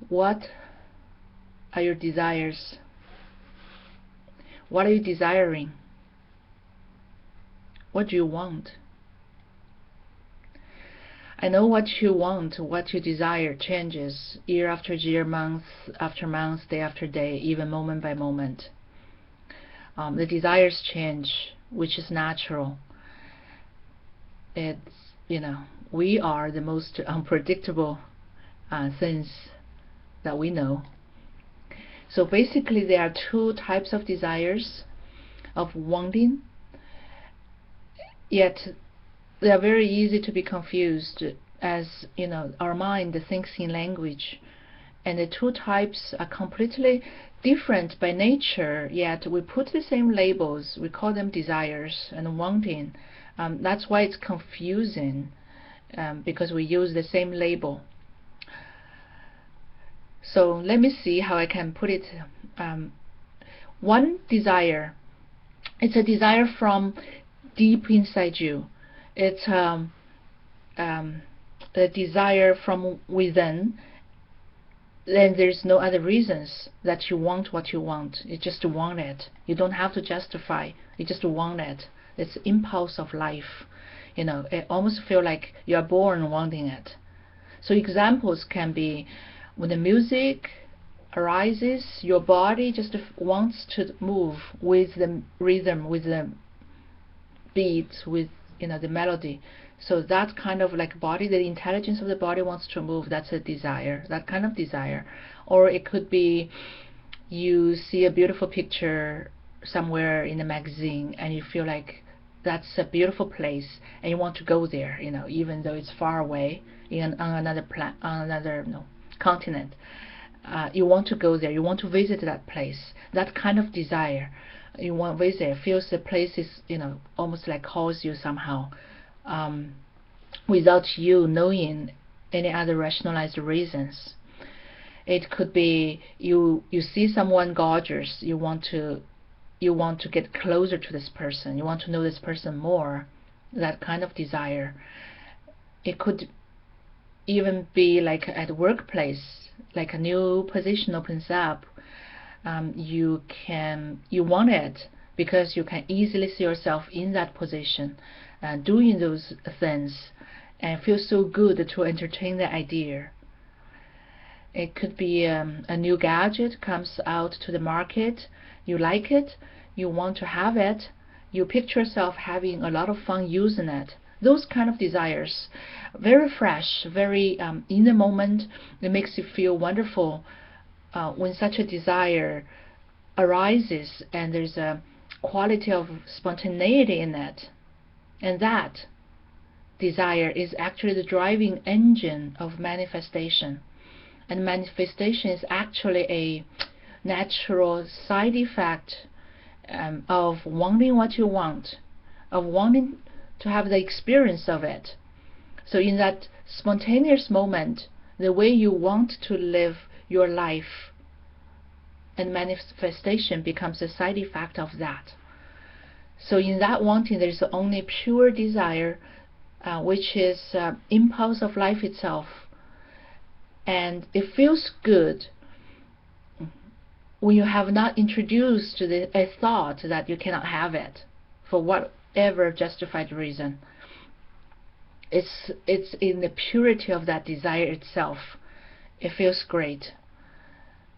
What are your desires? What are you desiring? What do you want? I know what you want, what you desire changes year after year, month after month, day after day, even moment by moment. The desires change, which is natural. It's, we are the most unpredictable things that we know. So basically there are two types of desires, of wanting, yet they are very easy to be confused, as our mind thinks in language, and the two types are completely different by nature, yet we put the same labels. We call them desires and wanting. That's why it's confusing, because we use the same label. So let me see how I can put it. One desire, it's a desire from deep inside you. It's a desire from within. Then there's no other reasons that you want what you want. You just want it. You don't have to justify. You just want it. It's impulse of life. It almost feel like you are born wanting it. So examples can be when the music arises, your body just wants to move with the rhythm, with the beat, with the melody. So that kind of like body, the intelligence of the body wants to move. That's a desire, that kind of desire. Or it could be you see a beautiful picture somewhere in a magazine and you feel like that's a beautiful place and you want to go there, even though it's far away on another continent. You want to go there, you want to visit that place. That kind of desire, you want to visit, feels the place is almost like calls you somehow, without you knowing any other rationalized reasons. It could be you see someone gorgeous, you want to get closer to this person, you want to know this person more. That kind of desire. It could even be like at workplace, like a new position opens up. You want it because you can easily see yourself in that position, doing those things, and feel so good to entertain the idea. It could be a new gadget comes out to the market, you like it, you want to have it, you picture yourself having a lot of fun using it. Those kind of desires, very fresh, very in the moment. It makes you feel wonderful when such a desire arises, and there's a quality of spontaneity in it. And that desire is actually the driving engine of manifestation. And manifestation is actually a natural side effect of wanting what you want, of wanting to have the experience of it. So in that spontaneous moment, the way you want to live your life, and manifestation becomes a side effect of that. So in that wanting, there is only pure desire, which is impulse of life itself, and it feels good when you have not introduced a thought that you cannot have it for whatever justified reason. It's in the purity of that desire itself. It feels great.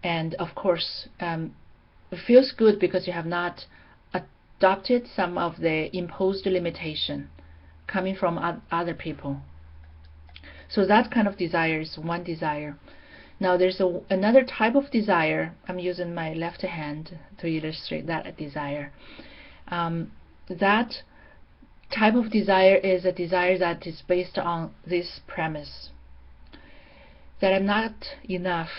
And of course, it feels good because you have not adopted some of the imposed limitation coming from other people. So that kind of desire is one desire. Now there's another type of desire. I'm using my left hand to illustrate that desire. That type of desire is a desire that is based on this premise, that I'm not enough.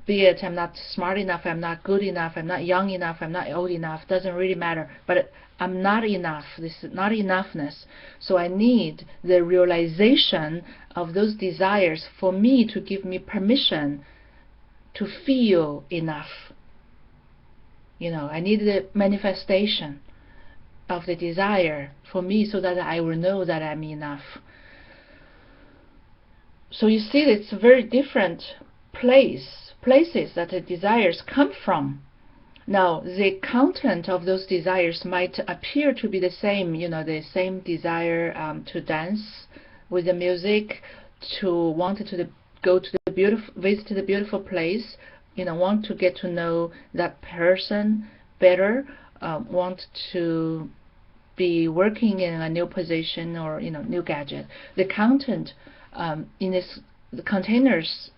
Be it I'm not smart enough, I'm not good enough, I'm not young enough, I'm not old enough, doesn't really matter, but I'm not enough. This is not enoughness. So I need the realization of those desires for me to give me permission to feel enough. I need the manifestation of the desire for me so that I will know that I'm enough. So you see, it's a very different places that the desires come from. Now, the content of those desires might appear to be the same, the same desire to dance with the music, to want to go to the visit the beautiful place, want to get to know that person better, want to be working in a new position or new gadget. The content in the containers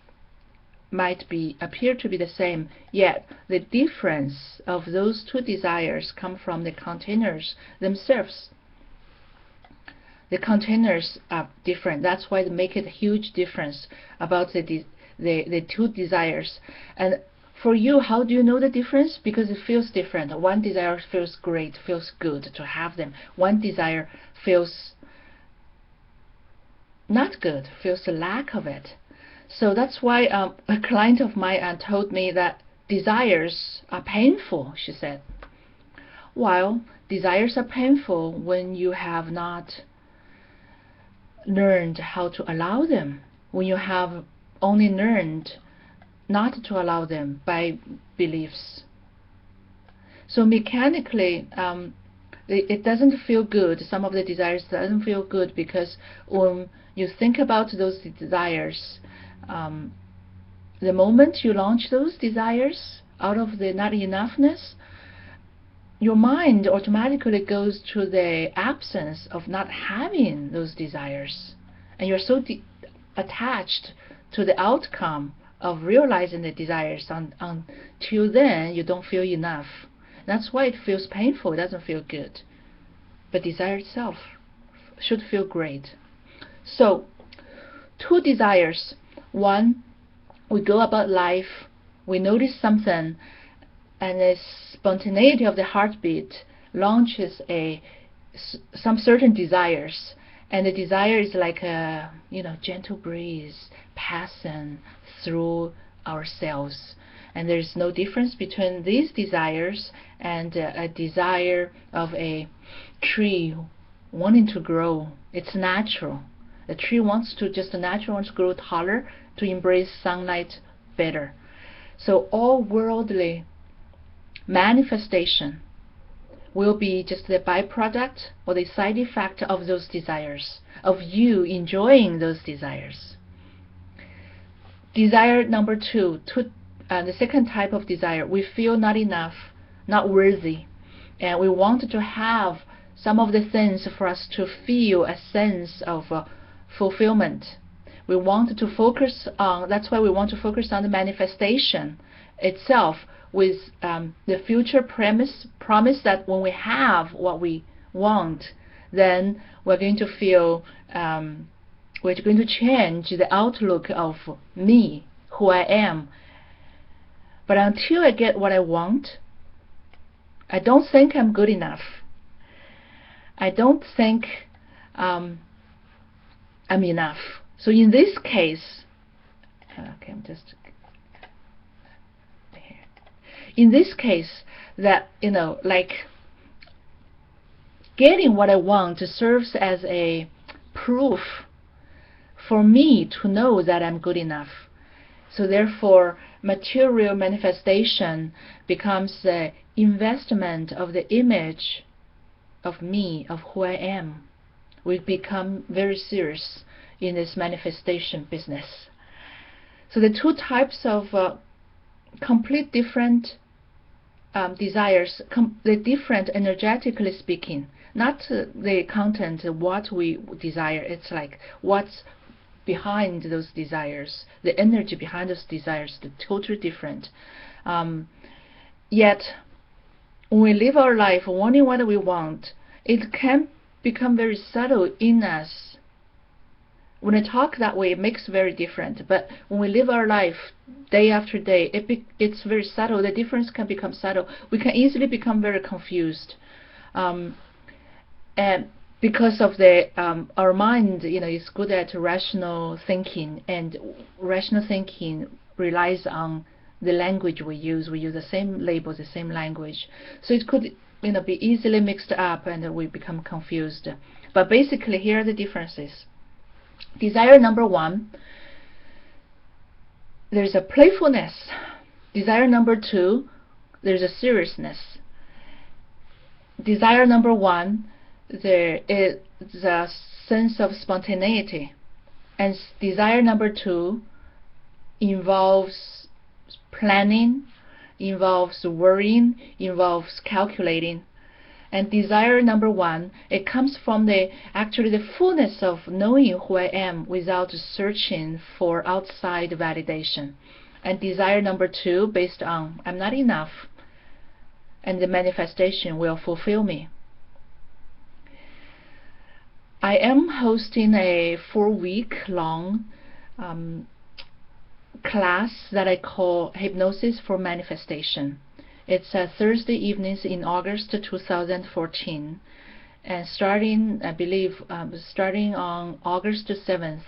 might appear to be the same, yet the difference of those two desires come from the containers themselves. The containers are different. That's why they make it a huge difference about the two desires. And for you, how do you know the difference? Because it feels different. One desire feels great, feels good to have them. One desire feels not good, feels a lack of it. So that's why a client of mine told me that desires are painful, she said. While desires are painful when you have not learned how to allow them, when you have only learned not to allow them by beliefs. So mechanically, it doesn't feel good. Some of the desires doesn't feel good because when you think about those desires, the moment you launch those desires out of the not enoughness, your mind automatically goes to the absence of not having those desires, and you're so attached to the outcome of realizing the desires until then you don't feel enough. That's why it feels painful. It doesn't feel good, but desire itself should feel great. So two desires. One, we go about life, we notice something, and the spontaneity of the heartbeat launches some certain desires, and the desire is like a gentle breeze passing through ourselves, and there's no difference between these desires and a desire of a tree wanting to grow. It's natural. The tree wants to grow taller, to embrace sunlight better. So all worldly manifestation will be just the byproduct or the side effect of those desires, of you enjoying those desires. Desire number two, the second type of desire, we feel not enough, not worthy, and we want to have some of the things for us to feel a sense of fulfillment. We want to focus on, that's why we want to focus on the manifestation itself, with the future promise that when we have what we want, then we're going to feel, we're going to change the outlook of me, who I am. But until I get what I want, I don't think I'm good enough. I don't think I'm enough. So in this case, okay, in this case, that like getting what I want serves as a proof for me to know that I'm good enough. So therefore, material manifestation becomes the investment of the image of me, of who I am. We become very serious in this manifestation business. So the two types of complete different desires, they're different energetically speaking, not the content, what we desire. It's like what's behind those desires, the energy behind those desires, they're totally different. Yet when we live our life wanting what we want, it can become very subtle in us. When I talk that way, it makes very different. But when we live our life day after day, it's very subtle. The difference can become subtle. We can easily become very confused, and because of our mind, is good at rational thinking, and rational thinking relies on the language we use. We use the same labels, the same language, so it could be easily mixed up, and we become confused. But basically, here are the differences. Desire number one there's a playfulness. Desire number 2, there's a seriousness. Desire number 1, there is a sense of spontaneity. And desire number 2 involves planning, involves worrying, involves calculating. And desire number 1, it comes from actually the fullness of knowing who I am without searching for outside validation. And desire number 2, based on I'm not enough, and the manifestation will fulfill me. I am hosting a 4-week-long class that I call Hypnosis for Manifestation. It's Thursday evenings in August 2014, and starting, I believe, starting on August 7th.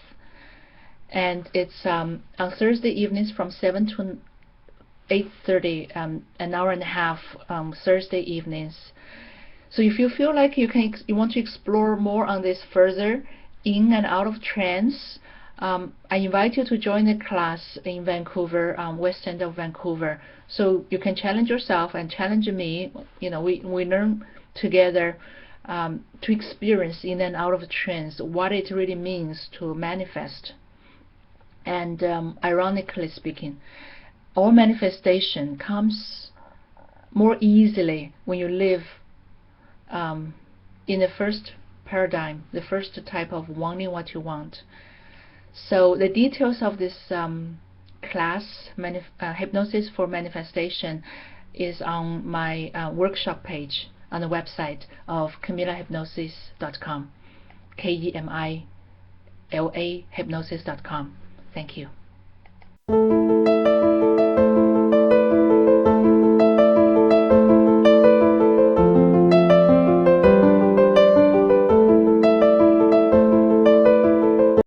And it's on Thursday evenings from 7 to 8:30, an hour and a half Thursday evenings. So if you feel like you want to explore more on this further, in and out of trance, I invite you to join the class in Vancouver, west end of Vancouver. So you can challenge yourself and challenge me. You know, we learn together to experience in and out of trance what it really means to manifest. And ironically speaking, our manifestation comes more easily when you live in the first paradigm, the first type of wanting what you want. So the details of this class, Hypnosis for Manifestation, is on my workshop page on the website of KemilaHypnosis.com, KEMILA hypnosis.com. Thank you.